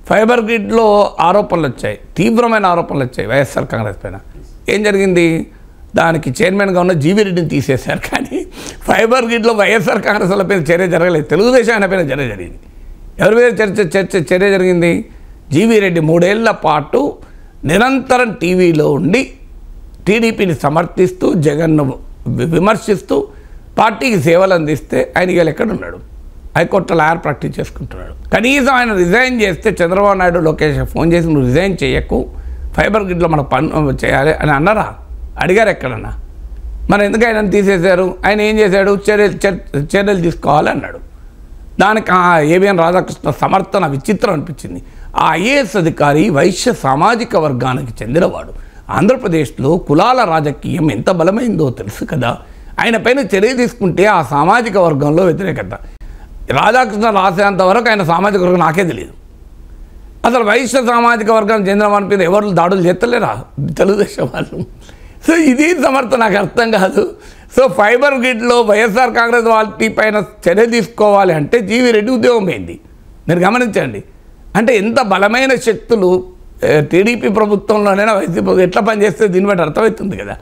Fibre గ్రిడ్లో ఆరోపణలు వచ్చాయి, తీవ్రమైన ఆరోపణలు వచ్చాయి వైఎస్ఆర్ కాంగ్రెస్ పైన. ఏం జరిగింది? దానికి చైర్మన్గా ఉన్న జీవిరెడ్డిని తీసేశారు. కానీ ఫైబర్ గ్రిడ్లో వైఎస్ఆర్ కాంగ్రెస్ వాళ్ళ పైన చర్య జరగలేదు, తెలుగుదేశం ఆయన పైన చర్య జరిగింది. ఎవరి మీద చర్య జరిగింది? జీవిరెడ్డి 3 ఏళ్ల పాటు నిరంతరం టీవీలో ఉండి టీడీపీని సమర్థిస్తూ జగన్ను విమర్శిస్తూ పార్టీకి సేవలు అందిస్తే ఆయన ఇవాళ ఎక్కడున్నాడు? హైకోర్టులో లాయర్ ప్రాక్టీస్ చేసుకుంటున్నాడు. కనీసం ఆయన రిజైన్ చేస్తే చంద్రబాబు నాయుడు లోకేష్ ఫోన్ చేసి నువ్వు రిజైన్ చేయకు, ఫైబర్ గ్రిడ్లో మనకు పని చేయాలి అని అన్నారా? అడిగారు ఎక్కడన్నా? మరి ఎందుకు ఆయన తీసేశారు? ఆయన ఏం చేశాడు? చర్యలు తీసుకోవాలి అన్నాడు. దానికి ఏబిఎన్ రాధాకృష్ణ సమర్థన విచిత్రం అనిపించింది. ఆ ఐఏఎస్ అధికారి వైశ్య సామాజిక వర్గానికి చెందినవాడు. ఆంధ్రప్రదేశ్లో కులాల రాజకీయం ఎంత బలమైందో తెలుసు కదా. ఆయన పైన చర్య తీసుకుంటే ఆ సామాజిక వర్గంలో వ్యతిరేకత. రాధాకృష్ణ రాసేంత వరకు ఆయన సామాజిక వర్గం నాకే తెలియదు. అసలు వైశ్య సామాజిక వర్గానికి చెందిన వారి మీద ఎవరు దాడులు చేస్తలేరా తెలుగుదేశం వాళ్ళు? సో ఇది సమర్థన నాకు అర్థం కాదు. సో ఫైబర్ గ్రిడ్లో వైఎస్ఆర్ కాంగ్రెస్ పార్టీ పైన చర్య తీసుకోవాలి అంటే జీవిరెడ్డి ఉద్యోగం పోయింది. మీరు గమనించండి. అంటే ఎంత బలమైన శక్తులు టీడీపీ ప్రభుత్వంలోనైనా వైసీపీ ఎట్లా పనిచేస్తే దీన్ని బట్టి అర్థమవుతుంది కదా.